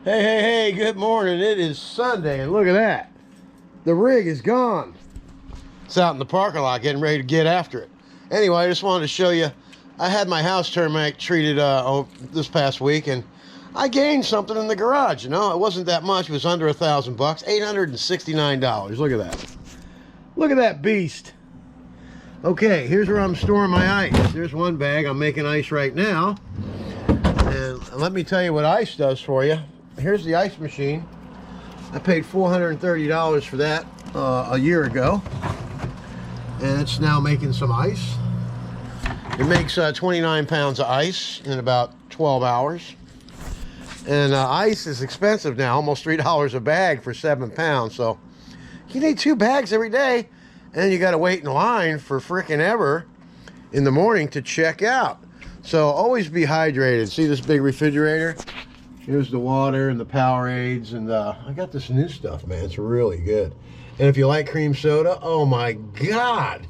Hey, good morning. It is Sunday, and look at that. The rig is gone. It's out in the parking lot getting ready to get after it. Anyway, I just wanted to show you, I had my house termite treated this past week, and I gained something in the garage, you know. It wasn't that much. It was under $1,000 bucks, $869. Look at that. Look at that beast. Okay, here's where I'm storing my ice. There's one bag. I'm making ice right now. And let me tell you what ice does for you. Here's the ice machine. I paid $430 for that a year ago, and it's now making some ice. It makes 29 pounds of ice in about 12 hours. And ice is expensive now, almost $3 a bag for 7 pounds. So you need 2 bags every day, and you got to wait in line for frickin' ever in the morning to check out. So always be hydrated. See this big refrigerator? Here's the water and the Powerades, and I got this new stuff, man. It's really good. And if you like cream soda, oh my God.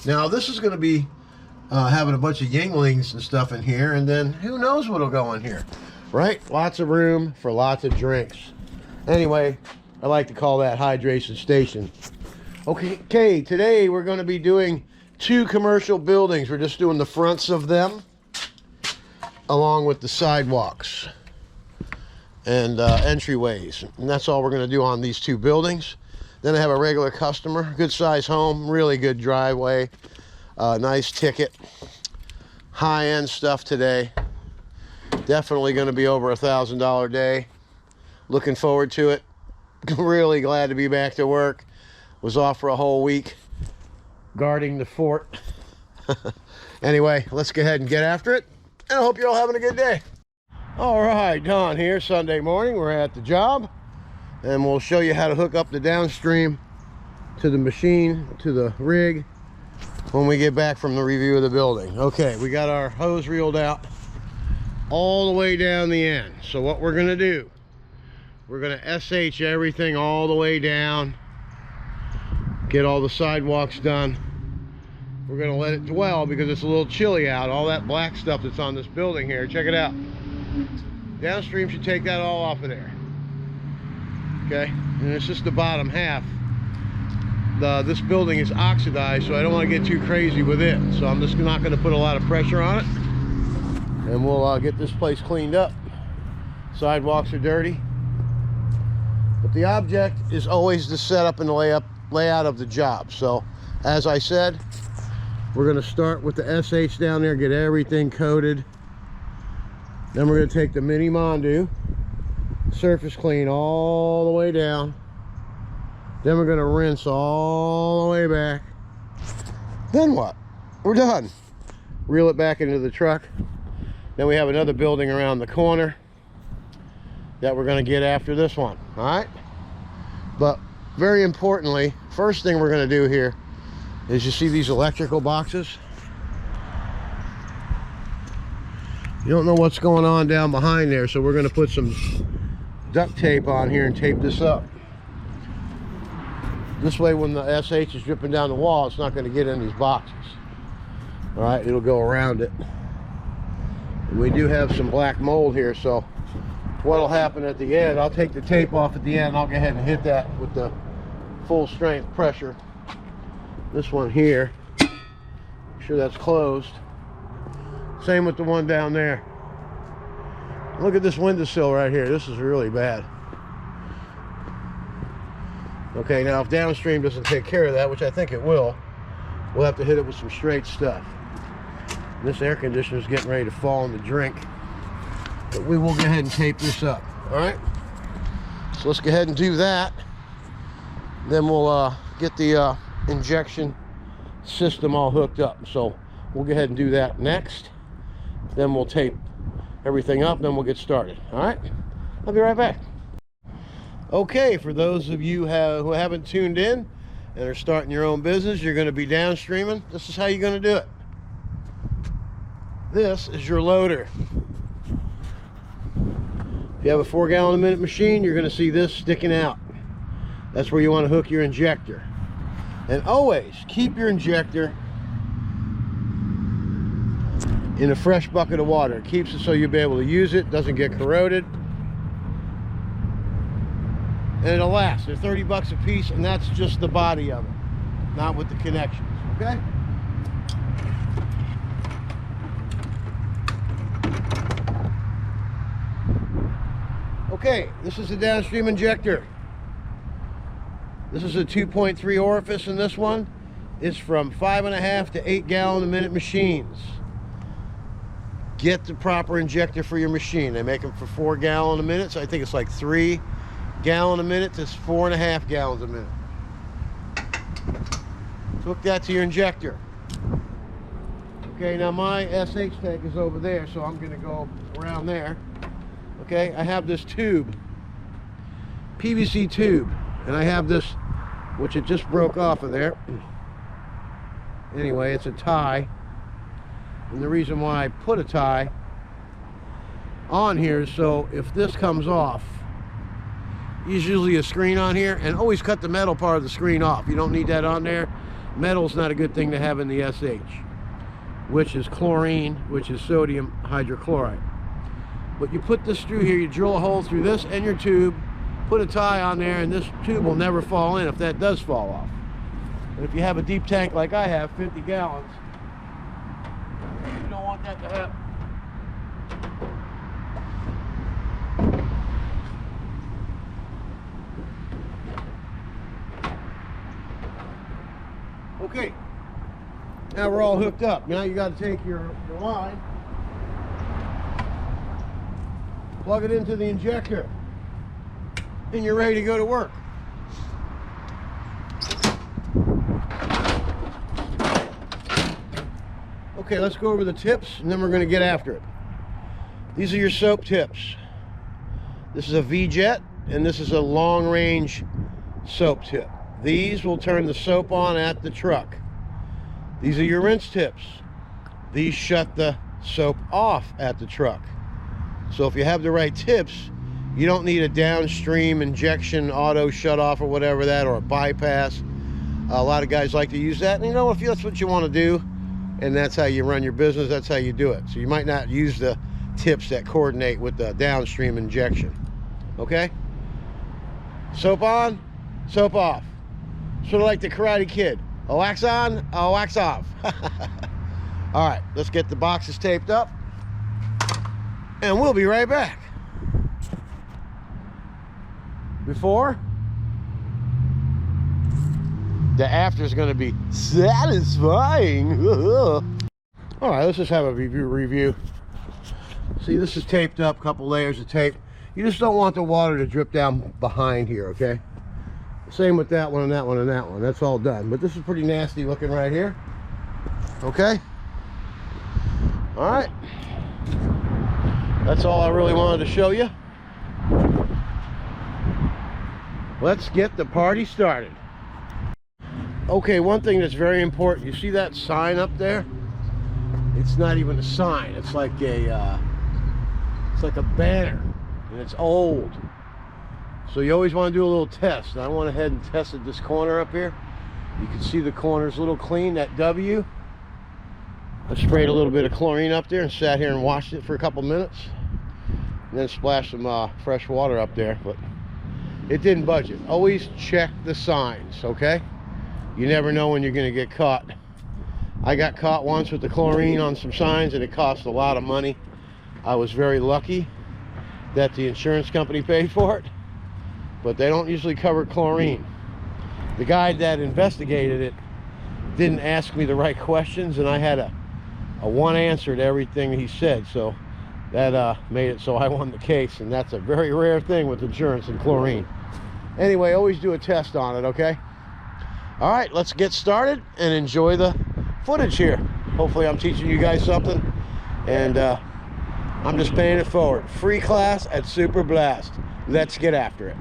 Now this is going to be having a bunch of Yinglings and stuff in here, and then who knows what'll go in here, right? Lots of room for lots of drinks. Anyway, I like to call that hydration station. Okay, today we're going to be doing 2 commercial buildings. We're just doing the fronts of them along with the sidewalks and entryways, and that's all we're going to do on these 2 buildings. Then I have a regular customer, good size home, really good driveway, nice ticket, high-end stuff today. Definitely going to be over $1,000 day. Looking forward to it. Really glad to be back to work. Was off for a whole week guarding the fort. Anyway, let's go ahead and get after it, and I hope you're all having a good day. All right, Don here, Sunday morning. We're at the job, and we'll show you how to hook up the downstream to the machine, to the rig, when we get back from the review of the building. Okay, we got our hose reeled out all the way down the end. So what we're gonna do, we're gonna SH everything all the way down, get all the sidewalks done. We're gonna let it dwell because it's a little chilly out. All that black stuff that's on this building here, check it out. Downstream should take that all off of there. Okay, and it's just the bottom half. This building is oxidized, so I don't want to get too crazy with it. So I'm just not going to put a lot of pressure on it, and we'll get this place cleaned up. Sidewalks are dirty, but the object is always the setup and the layout of the job. So as I said, we're going to start with the SH down there, get everything coated. Then we're going to take the mini Mondu, surface clean all the way down. Then we're going to rinse all the way back. Then what? We're done. Reel it back into the truck. Then we have another building around the corner that we're going to get after this one. All right? But very importantly, first thing we're going to do here is, you see these electrical boxes? You don't know what's going on down behind there, so we're going to put some duct tape on here and tape this up. This way, when the SH is dripping down the wall, it's not going to get in these boxes. All right, it'll go around it. And we do have some black mold here, so what'll happen at the end, I'll take the tape off at the end. I'll go ahead and hit that with the full strength pressure. This one here, make sure that's closed. Same with the one down there. Look at this windowsill right here. This is really bad. Okay, now if downstream doesn't take care of that, which I think it will, we'll have to hit it with some straight stuff. This air conditioner is getting ready to fall in the drink, but we will go ahead and tape this up. All right, so let's go ahead and do that. Then we'll get the injection system all hooked up. So we'll go ahead and do that next. Then we'll tape everything up, then we'll get started. All right, I'll be right back. Okay, for those of you who haven't tuned in and are starting your own business, you're going to be downstreaming. This is how you're going to do it. This is your loader. If you have a 4-gallon-a-minute machine, you're going to see this sticking out. That's where you want to hook your injector. And always keep your injector in a fresh bucket of water. It keeps it so you'll be able to use it, doesn't get corroded. and it'll last. They're 30 bucks a piece, and that's just the body of it, not with the connections, okay? Okay, this is the downstream injector. This is a 2.3 orifice in this one. It's from 5.5 to 8 gallon a minute machines. Get the proper injector for your machine. They make them for 4 gallon a minute, so I think it's like 3 gallon a minute to 4.5 gallons a minute. Hook that to your injector. Okay, now my SH tank is over there, so I'm gonna go around there. Okay, I have this tube, PVC tube, and I have this, which it just broke off of there. Anyway, it's a tie. And the reason why I put a tie on here is so if this comes off, there's usually a screen on here, and always cut the metal part of the screen off. You don't need that on there. Metal's not a good thing to have in the SH, which is chlorine, which is sodium hydrochloride. But you put this through here, you drill a hole through this and your tube, put a tie on there, and this tube will never fall in if that does fall off. And if you have a deep tank like I have, 50 gallons, you don't want that to happen. Okay, now we're all hooked up. Now you got to take your line, plug it into the injector, and you're ready to go to work. Okay, let's go over the tips, and then we're going to get after it. These are your soap tips. This is a V-Jet, and this is a long-range soap tip. These will turn the soap on at the truck. These are your rinse tips. These shut the soap off at the truck. So if you have the right tips, you don't need a downstream injection auto shut off or whatever that, or a bypass. A lot of guys like to use that, and you know, if that's what you want to do, and that's how you run your business, that's how you do it. So you might not use the tips that coordinate with the downstream injection. Okay? Soap on, soap off. Sort of like the Karate Kid. A wax on, a wax off. All right, let's get the boxes taped up, and we'll be right back. Before, the after is going to be satisfying. All right, let's just have a review. See, this is taped up, a couple layers of tape. You just don't want the water to drip down behind here, okay? Same with that one and that one and that one. That's all done. But this is pretty nasty looking right here. Okay? All right. That's all I really wanted to show you. Let's get the party started. Okay, one thing that's very important. You see that sign up there? It's not even a sign. It's like a banner, and it's old. So you always want to do a little test. And I went ahead and tested this corner up here. You can see the corner's a little clean, that W. I sprayed a little bit of chlorine up there and sat here and washed it for a couple minutes. And then splashed some fresh water up there, but it didn't budge it. Always check the signs, okay? You never know when you're going to get caught. I got caught once with the chlorine on some signs, and it cost a lot of money. I was very lucky that the insurance company paid for it, but they don't usually cover chlorine. The guy that investigated it didn't ask me the right questions, and I had a one answer to everything he said, so that made it so I won the case, and that's a very rare thing with insurance and chlorine. Anyway, always do a test on it, okay? All right, let's get started and enjoy the footage here. Hopefully I'm teaching you guys something, and I'm just paying it forward. Free class at Super Blast. Let's get after it.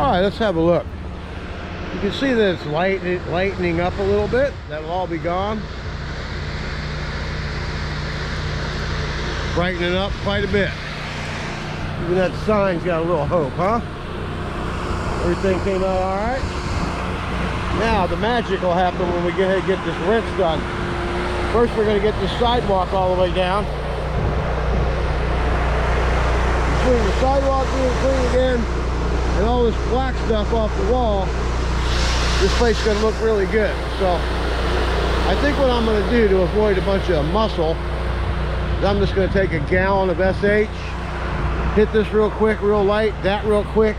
All right, let's have a look. You can see that it's lightening up a little bit. That'll all be gone. Brightening up quite a bit. Even that sign's got a little hope, huh? Everything came out all right. Now the magic will happen when we get this rinse done. First, we're going to get this sidewalk all the way down. Between the sidewalk being clean again and all this black stuff off the wall, this place is going to look really good. So I think what I'm going to do to avoid a bunch of muscle is I'm just going to take a gallon of SH, hit this real quick, real light, that real quick,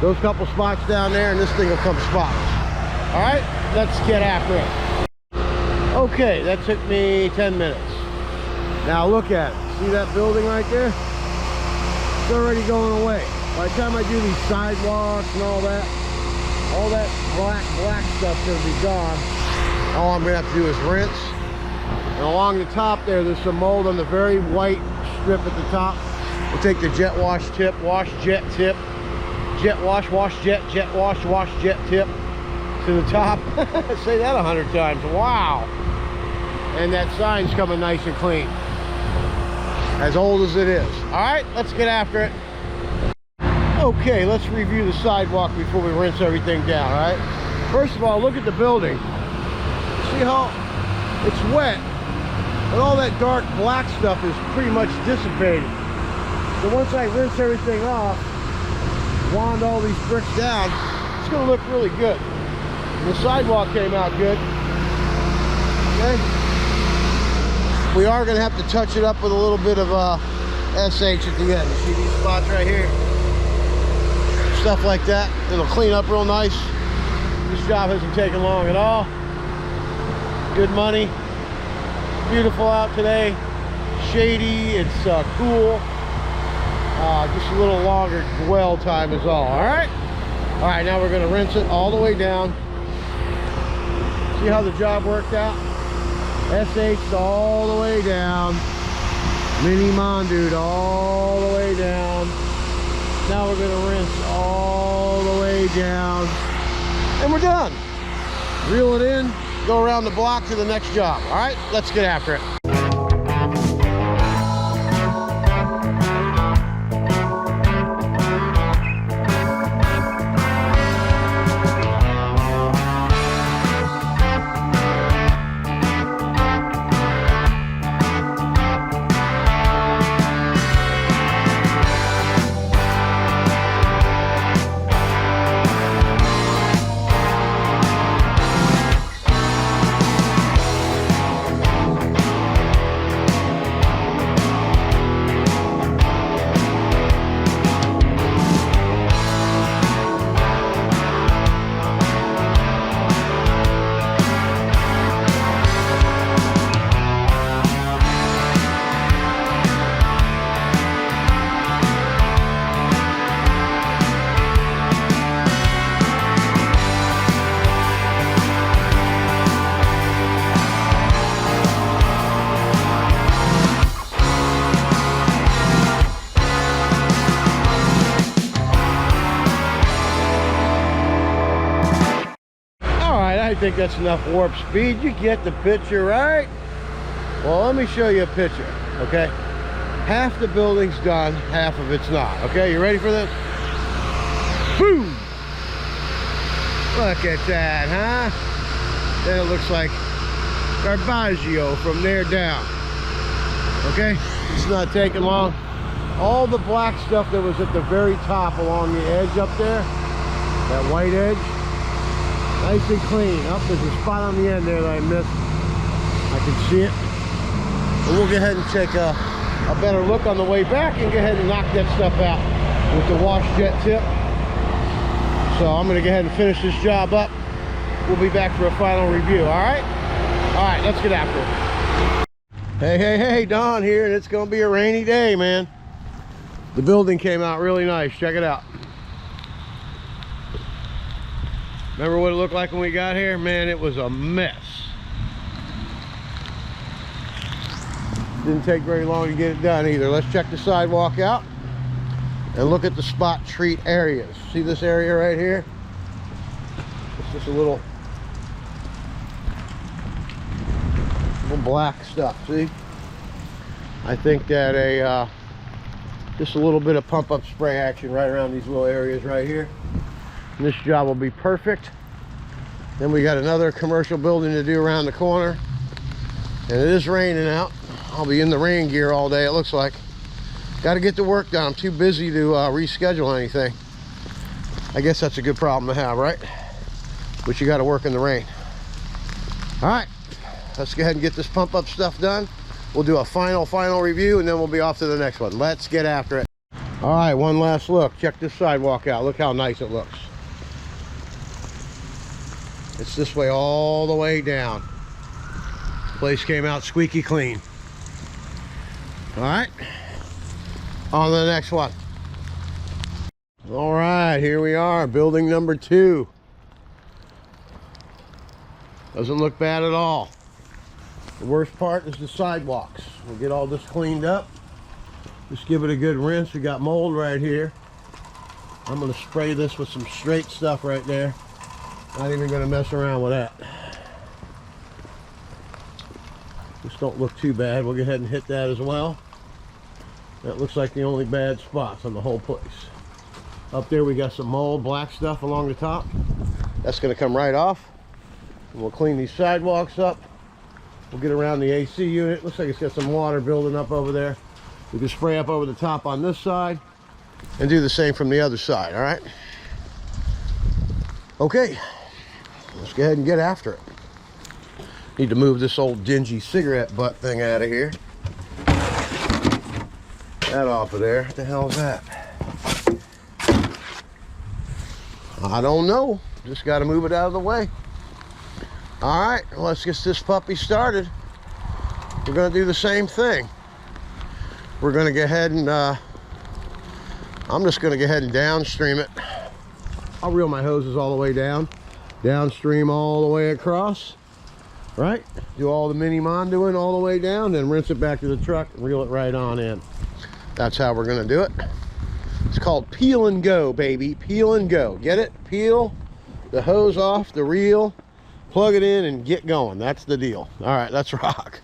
those couple spots down there, and this thing will come spotless. All right, let's get after it. Okay, that took me 10 minutes. Now look at it. See that building right there? It's already going away. By the time I do these sidewalks and all that black stuff's gonna be gone. All I'm gonna have to do is rinse. And along the top there, there's some mold on the very white strip at the top. We'll take the jet wash tip, wash jet tip, jet wash, wash jet, jet wash, wash jet tip to the top. Say that 100 times. Wow. And that sign's coming nice and clean. As old as it is. All right, let's get after it. Okay, let's review the sidewalk before we rinse everything down, all right? First of all, look at the building. See how it's wet, and all that dark black stuff is pretty much dissipated. So once I rinse everything off, wand all these bricks down, it's gonna look really good. And the sidewalk came out good, okay? We are gonna have to touch it up with a little bit of SH at the end. You see these spots right here? Stuff like that. It'll clean up real nice. This job hasn't taken long at all. Good money. Beautiful out today. Shady. It's cool. Just a little longer dwell time is all. All right. All right. Now we're going to rinse it all the way down. See how the job worked out? SH all the way down. Mini Mondude all the way down. Now we're going to rinse all the way down. And we're done. Reel it in, go around the block to the next job. All right, let's get after it. I think that's enough warp speed. You get the picture, right? Well, let me show you a picture, okay? Half the building's done, half of it's not, okay? You ready for this? Boom! Look at that, huh? Then it looks like Garbaggio from there down, okay? It's not taking long. All the black stuff that was at the very top along the edge up there, that white edge, nice and clean. Oh, there's a spot on the end there that I missed. I can see it. But we'll go ahead and take a better look on the way back and go ahead and knock that stuff out with the wash jet tip. So I'm going to go ahead and finish this job up. We'll be back for a final review, all right? All right, let's get after it. Hey, Don here, and it's going to be a rainy day, man. The building came out really nice. Check it out. Remember what it looked like when we got here? Man, it was a mess. Didn't take very long to get it done either. Let's check the sidewalk out. And look at the spot treat areas. See this area right here? It's just a little black stuff, see? I think that just a little bit of pump up spray action right around these little areas right here. And this job will be perfect. Then we got another commercial building to do around the corner. And it is raining out. I'll be in the rain gear all day, it looks like. Got to get the work done. I'm too busy to reschedule anything. I guess that's a good problem to have, right? But you got to work in the rain. All right, let's go ahead and get this pump up stuff done. We'll do a final review, and then we'll be off to the next one. Let's get after it. All right, one last look. Check this sidewalk out. Look how nice it looks. It's this way all the way down. Place came out squeaky clean. All right, on to the next one. All right, here we are, building number 2. Doesn't look bad at all. The worst part is the sidewalks. We'll get all this cleaned up. Just give it a good rinse. We got mold right here. I'm going to spray this with some straight stuff right there. Not even going to mess around with that. Just don't look too bad. We'll go ahead and hit that as well. That looks like the only bad spots on the whole place. Up there we got some mold, black stuff along the top. That's going to come right off. And we'll clean these sidewalks up. We'll get around the AC unit. Looks like it's got some water building up over there. We can spray up over the top on this side and do the same from the other side, all right? Okay, let's go ahead and get after it. Need to move this old dingy cigarette butt thing out of here. That off of there. What the hell is that? I don't know. Just got to move it out of the way. All right, let's get this puppy started. We're going to do the same thing. We're going to go ahead and I'm just going to go ahead and downstream it. I'll reel my hoses all the way down, downstream all the way across, right? Do all the mini mondoing all the way down, then rinse it back to the truck and reel it right on in. That's how we're going to do it. It's called peel and go, baby. Peel and go. Get it? Peel the hose off the reel, plug it in, and get going. That's the deal. All right, let's rock.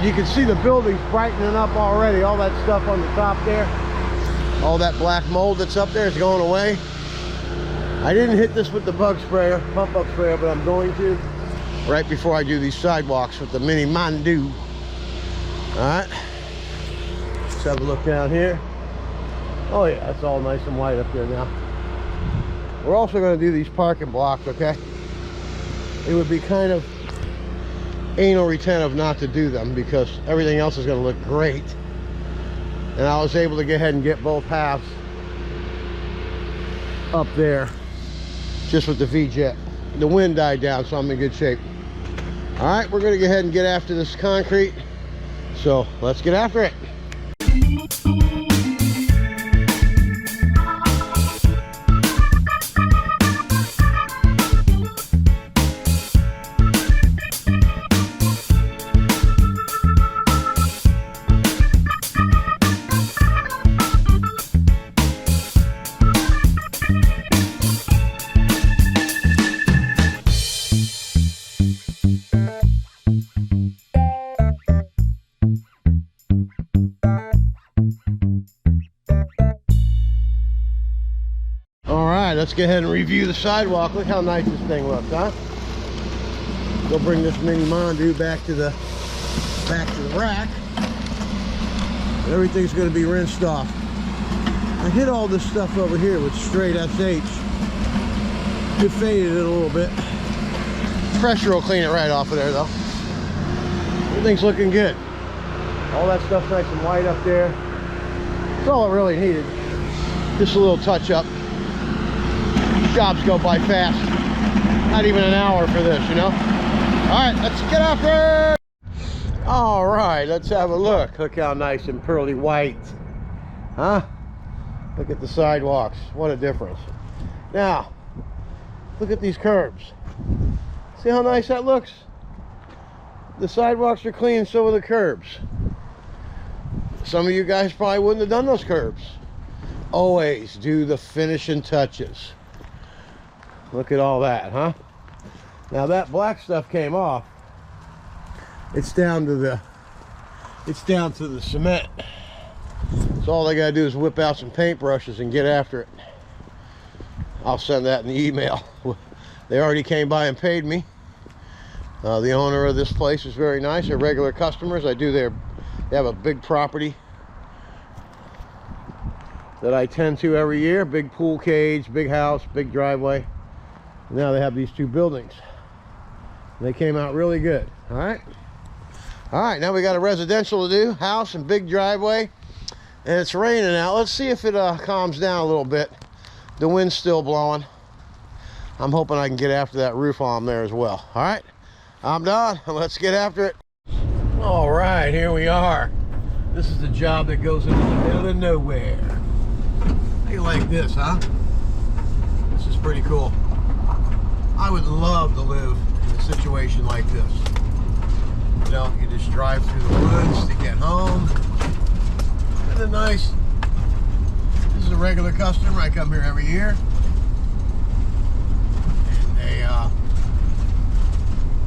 You can see the building's brightening up already. All that stuff on the top there, all that black mold that's up there is going away. I didn't hit this with the bug sprayer, pump up sprayer, but I'm going to right before I do these sidewalks with the mini Mondo. All right, let's have a look down here. Oh yeah, that's all nice and white up there now. We're also going to do these parking blocks, okay? It would be kind of anal retentive not to do them because everything else is going to look great. And I was able to go ahead and get both halves up there just with the V-Jet. The wind died down, so I'm in good shape. All right, we're going to go ahead and get after this concrete. So let's get after it. Let's go ahead and review the sidewalk. Look how nice this thing looks, huh? We'll bring this mini Mondo back to the rack. And everything's going to be rinsed off. I hit all this stuff over here with straight SH. It faded it a little bit. Pressure will clean it right off of there though. Everything's looking good. All that stuff's nice and white up there. That's all it really needed. Just a little touch up. Jobs go by fast. Not even an hour for this, you know? All right, let's get out there. All right, let's have a look. Look how nice and pearly white. Huh? Look at the sidewalks. What a difference. Now, look at these curbs. See how nice that looks? The sidewalks are clean, so are the curbs. Some of you guys probably wouldn't have done those curbs. Always do the finishing touches. Look at all that, huh? Now that black stuff came off. It's down to the cement. So all they gotta do is whip out some paintbrushes and get after it. I'll send that in the email. They already came by and paid me. The owner of this place is very nice. They're regular customers. They have a big property that I tend to every year. Big pool cage, big house, big driveway. Now they have these two buildings. They came out really good. All right. All right, now we got a residential to do. House and big driveway. And it's raining out. Let's see if it calms down a little bit. The wind's still blowing. I'm hoping I can get after that roof on there as well. All right, I'm done. Let's get after it. All right, here we are. This is the job that goes into the middle of nowhere. How you like this, huh? This is pretty cool. I would love to live in a situation like this. You know, you just drive through the woods to get home. Isn't it nice? This is a regular customer. I come here every year. And they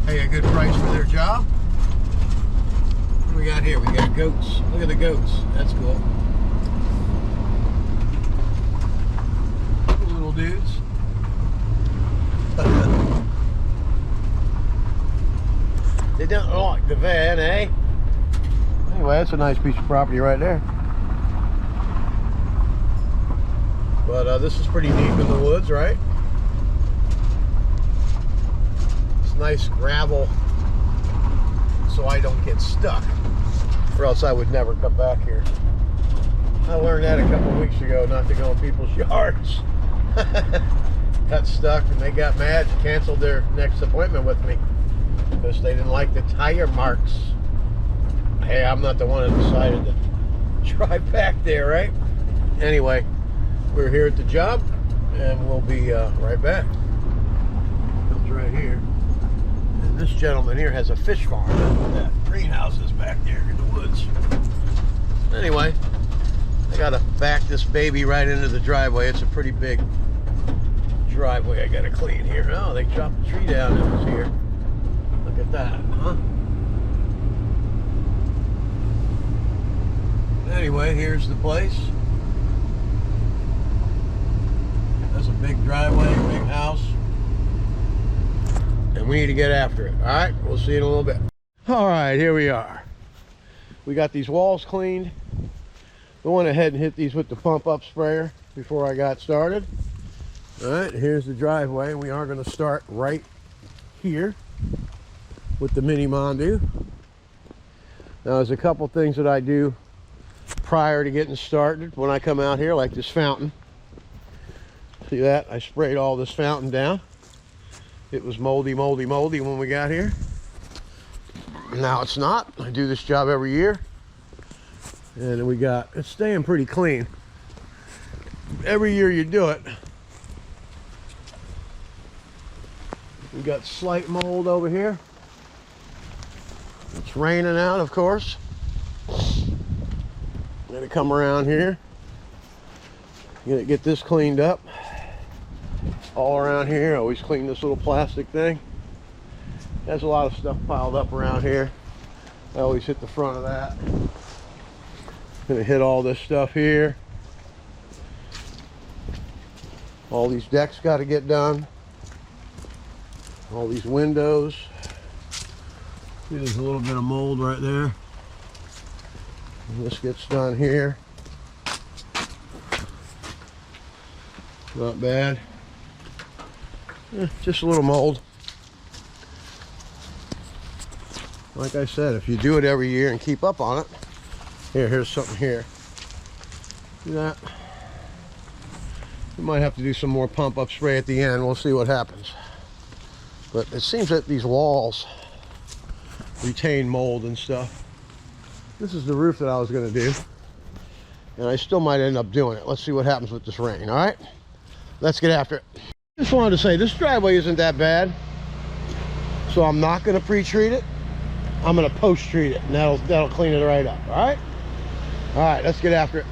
pay a good price for their job. What do we got here? We got goats. Look at the goats. That's cool. Little dudes. They don't like the van, eh? Anyway, that's a nice piece of property right there. But this is pretty deep in the woods, right? It's nice gravel so I don't get stuck, or else I would never come back here. I learned that a couple weeks ago, not to go in people's yards. Got stuck and they got mad and canceled their next appointment with me because they didn't like the tire marks. Hey, I'm not the one that decided to drive back there, right? Anyway, we're here at the job and we'll be right back. Comes right here. And this gentleman here has a fish farm. That greenhouse is back there in the woods. Anyway, I gotta back this baby right into the driveway. It's a pretty big driveway I gotta clean here. Oh, they chopped the tree down that was here. Look at that, huh? Anyway, here's the place. That's a big driveway, big house. And we need to get after it. All right, we'll see you in a little bit. All right, here we are. We got these walls cleaned. I went ahead and hit these with the pump up sprayer before I got started. All right, here's the driveway. We are going to start right here with the mini Mondu. Now, there's a couple things that I do prior to getting started when I come out here, like this fountain. See that? I sprayed all this fountain down. It was moldy when we got here. Now it's not. I do this job every year. And we got, it's staying pretty clean. Every year you do it. We got slight mold over here. It's raining out, of course. Gonna come around here. Gonna get this cleaned up. All around here, always clean this little plastic thing. There's a lot of stuff piled up around here. I always hit the front of that. Gonna hit all this stuff here. All these decks got to get done. All these windows. See, there's a little bit of mold right there. And this gets done here. Not bad. Just a little mold. Like I said, if you do it every year and keep up on it. Here's something here. See that? You might have to do some more pump up spray at the end. We'll see what happens. But it seems that these walls retain mold and stuff. This is the roof that I was going to do. And I still might end up doing it. Let's see what happens with this rain, all right? Let's get after it. Just wanted to say, this driveway isn't that bad. So I'm not going to pre-treat it. I'm going to post-treat it, and that'll clean it right up, all right? All right, let's get after it.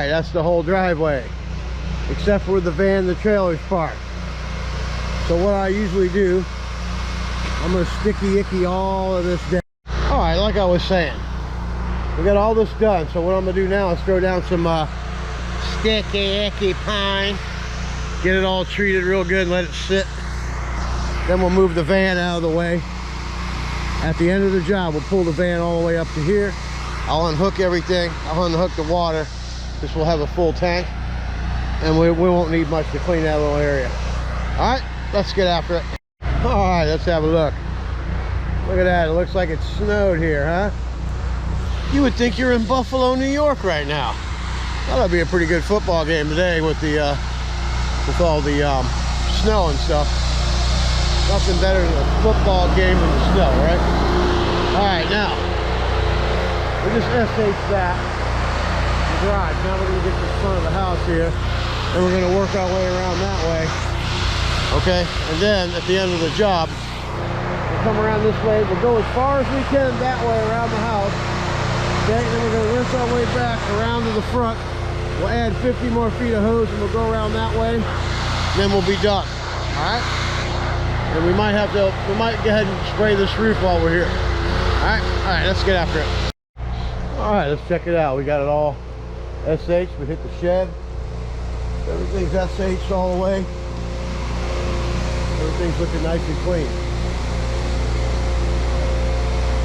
That's the whole driveway, except for the van, the trailer's parked. So what I usually do, I'm gonna sticky icky all of this down. All right, like I was saying, we got all this done. So what I'm gonna do now is throw down some sticky icky pine, get it all treated real good and let it sit. Then we'll move the van out of the way. At the end of the job, we'll pull the van all the way up to here. I'll unhook everything. I'll unhook the water. This will have a full tank, and we won't need much to clean that little area. All right, let's get after it. All right, let's have a look. Look at that, it looks like it snowed here, huh? You would think you're in Buffalo, New York right now. That'll be a pretty good football game today with all the snow and stuff. Nothing better than a football game in the snow, right? All right, now, we just SH that. Garage. Now we're going to get to the front of the house here, and we're going to work our way around that way. Okay, and then at the end of the job, we'll come around this way. We'll go as far as we can that way around the house. Okay, and then we're going to rinse our way back around to the front. We'll add 50 more feet of hose, and we'll go around that way. And then we'll be done. All right. And we might go ahead and spray this roof while we're here. All right, let's get after it. All right, let's check it out. We got it all SH. We hit the shed. Everything's SH all the way. Everything's looking nice and clean.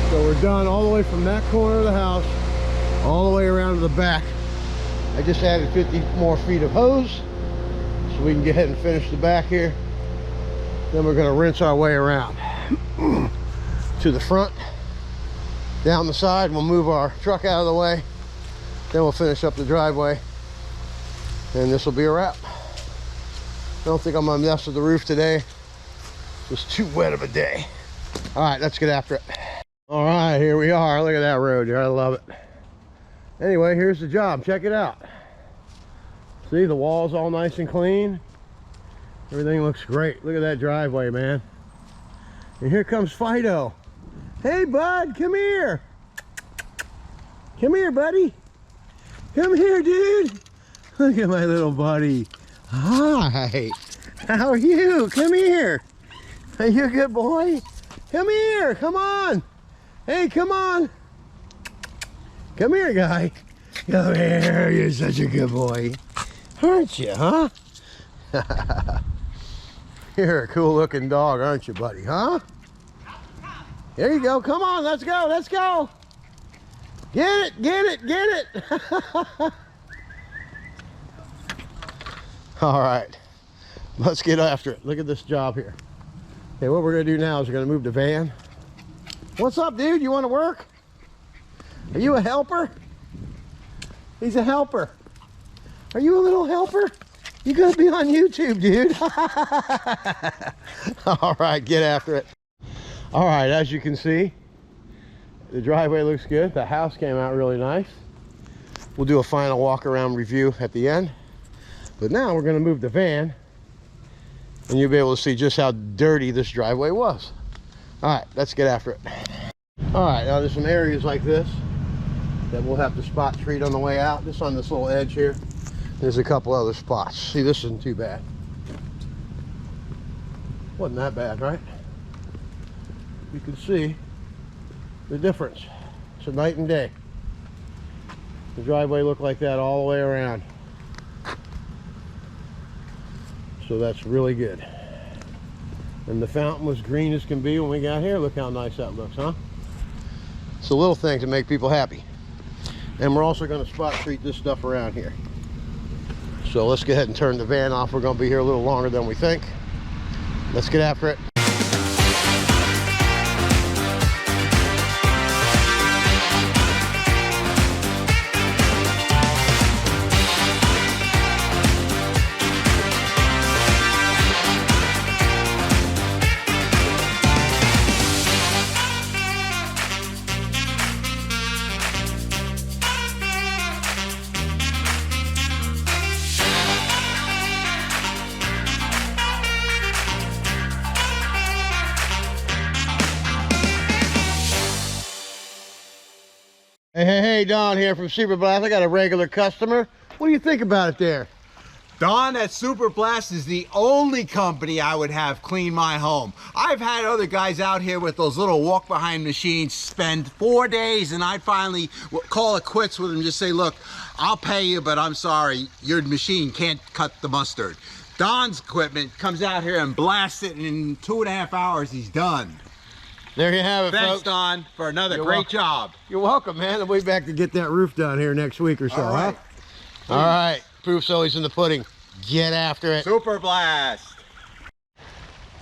So we're done all the way from that corner of the house all the way around to the back. I just added 50 more feet of hose so we can get ahead and finish the back here. Then we're going to rinse our way around to the front, down the side. We'll move our truck out of the way. Then we'll finish up the driveway, and this will be a wrap. I don't think I'm gonna mess with the roof today. It's too wet of a day. All right, let's get after it. All right, here we are. Look at that road here. I love it. Anyway, here's the job. Check it out. See, the wall's all nice and clean. Everything looks great. Look at that driveway, man. And here comes Fido. Hey, bud, come here. Come here, buddy. Come here, dude. Look at my little buddy. Hi. How are you? Come here. Are you a good boy? Come here. Come on. Hey, come on. Come here, guy. Come here. You're such a good boy. Aren't you, huh? You're a cool looking dog, aren't you, buddy, huh? There you go. Come on. Let's go. Let's go. Get it. Get it. Get it. All right. Let's get after it. Look at this job here. Okay, what we're going to do now is we're going to move the van. What's up, dude? You want to work? Are you a helper? He's a helper. Are you a little helper? You're going to be on YouTube, dude. All right, get after it. All right, as you can see, the driveway looks good. The house came out really nice. We'll do a final walk around review at the end. But now we're going to move the van, and you'll be able to see just how dirty this driveway was. All right, let's get after it. All right, now there's some areas like this that we'll have to spot treat on the way out. Just on this little edge here. There's a couple other spots. See, this isn't too bad. Wasn't that bad, right? You can see the difference. It's a night and day. The driveway looked like that all the way around. So that's really good. And the fountain was green as can be when we got here. Look how nice that looks, huh? It's a little thing to make people happy. And we're also going to spot treat this stuff around here. So let's go ahead and turn the van off. We're going to be here a little longer than we think. Let's get after it. Hey, Don here from Super Blast. I got a regular customer. What do you think about it there? Don at Super Blast is the only company I would have clean my home. I've had other guys out here with those little walk behind machines spend 4 days, and I'd finally call it quits with them. Just say, look, I'll pay you, but I'm sorry, your machine can't cut the mustard. Don's equipment comes out here and blasts it, and in 2.5 hours he's done. There you have it, Thanks, folks. Don, for another great job. You're welcome, man. We'll be back to get that roof done here next week or so, All right. huh? All right. Proof's always in the pudding. Get after it. Super Blast.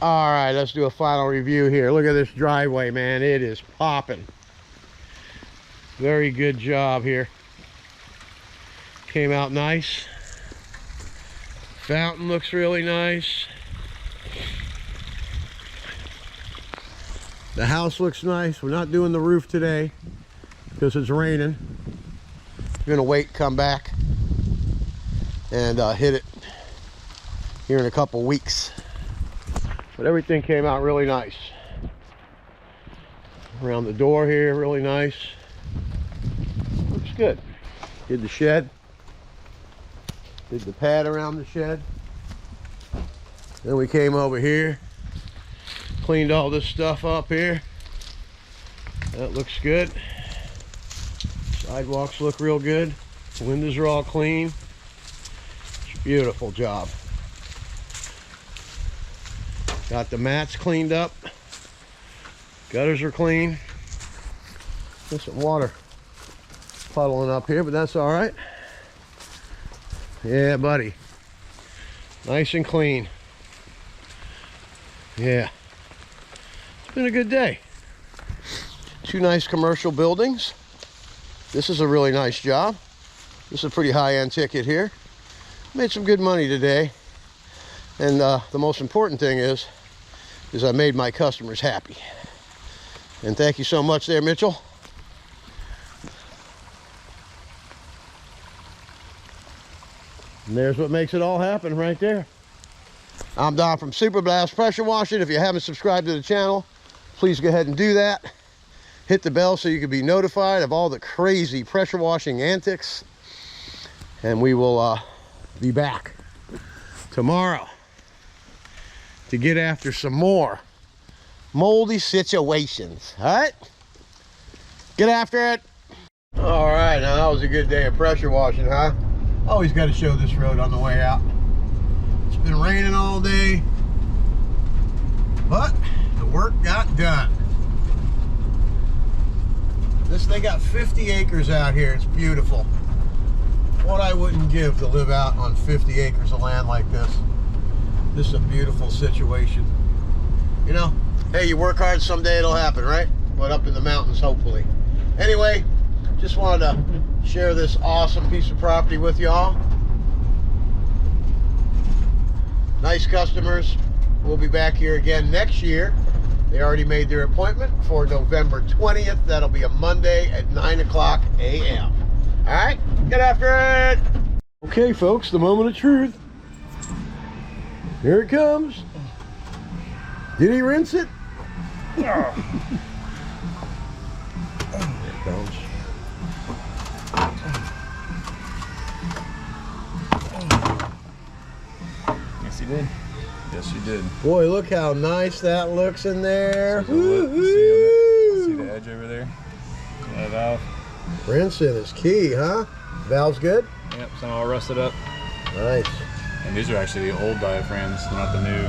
All right, let's do a final review here. Look at this driveway, man. It is popping. Very good job here. Came out nice. Fountain looks really nice. The house looks nice. We're not doing the roof today because it's raining. We're gonna wait, come back, and hit it here in a couple weeks. But everything came out really nice. Around the door here, really nice. Looks good. Did the shed. Did the pad around the shed. Then we came over here. Cleaned all this stuff up here. That looks good. Sidewalks look real good. The windows are all clean. It's a beautiful job. Got the mats cleaned up. Gutters are clean. There's some water puddling up here, but that's all right. Yeah, buddy. Nice and clean. Yeah. It's been a good day. Two nice commercial buildings. This is a really nice job. This is a pretty high-end ticket here. Made some good money today. And the most important thing is I made my customers happy. And thank you so much there, Mitchell. And there's what makes it all happen right there. I'm Don from Super Blast Pressure Washing. If you haven't subscribed to the channel, please go ahead and do that. Hit the bell so you can be notified of all the crazy pressure washing antics. And we will be back tomorrow to get after some more moldy situations. All right, get after it. All right, now that was a good day of pressure washing, huh? Always got to show this road on the way out. It's been raining all day, but the work got done. They got 50 acres out here. It's beautiful. What I wouldn't give to live out on 50 acres of land like this. This is a beautiful situation. You know, hey, you work hard, someday it'll happen, right? But up in the mountains, hopefully. Anyway, just wanted to share this awesome piece of property with y'all. Nice customers. We'll be back here again next year. They already made their appointment for November 20th. That'll be a Monday at 9:00 a.m. All right, get after it. Okay, folks, the moment of truth. Here it comes. Did he rinse it? Here it comes. Yes, he did. Yes, you did. Boy, look how nice that looks in there. See the edge over there? That valve. Rinsing is key, huh? Valve's good? Yep, some all rusted up. Nice. And these are actually the old diaphragms, they're not the new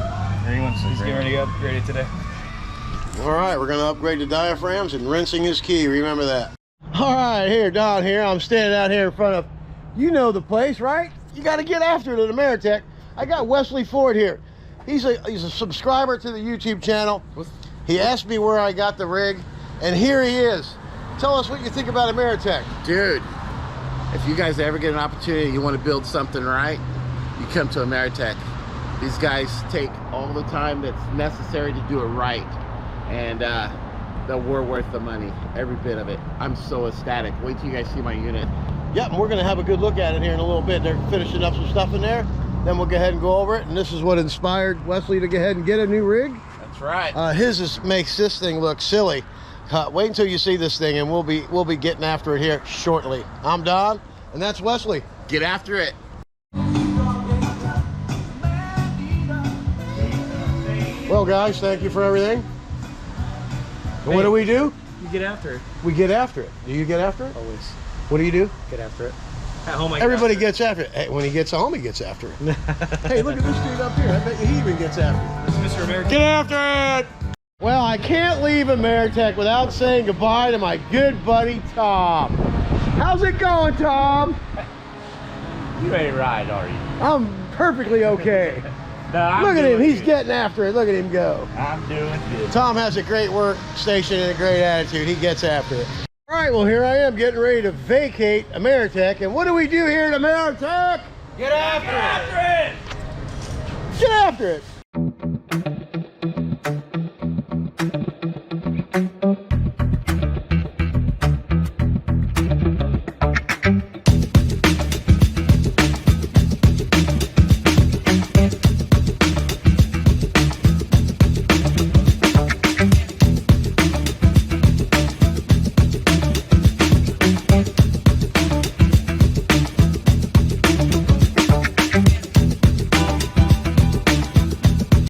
green ones. He's getting ready to upgrade it today. All right, we're gonna upgrade the diaphragms, and rinsing is key. Remember that. All right, here, Don here. I'm standing out here in front of, you know the place, right? You got to get after it at Ameritech. I got Wesley Ford here. He's a subscriber to the YouTube channel. He asked me where I got the rig, and here he is. Tell us what you think about Ameritech. Dude, if you guys ever get an opportunity, you want to build something right, you come to Ameritech. These guys take all the time that's necessary to do it right, and we're worth the money, every bit of it. I'm so ecstatic. Wait till you guys see my unit. Yep, and we're gonna have a good look at it here in a little bit. They're finishing up some stuff in there. Then we'll go ahead and go over it. And this is what inspired Wesley to go ahead and get a new rig. That's right. His makes this thing look silly. Wait until you see this thing, and we'll be getting after it here shortly. I'm Don, and that's Wesley. Get after it. Well, guys, thank you for everything. And what do we do? You get after it. We get after it. Do you get after it? Always. What do you do? Get after it. At home, Everybody gets after it. Hey, when he gets home, he gets after it. Hey, look at this dude up here. I bet you he even gets after it. It's Mr. American. Get after it! Well, I can't leave Ameritech without saying goodbye to my good buddy, Tom. How's it going, Tom? You ain't right, are you? I'm perfectly okay. No, I'm Look at him. doing He's good. getting after it. Look at him go. I'm doing good. Tom has a great workstation and a great attitude. He gets after it. All right, well, here I am getting ready to vacate Ameritech. And what do we do here at Ameritech? Get after it. Get after it.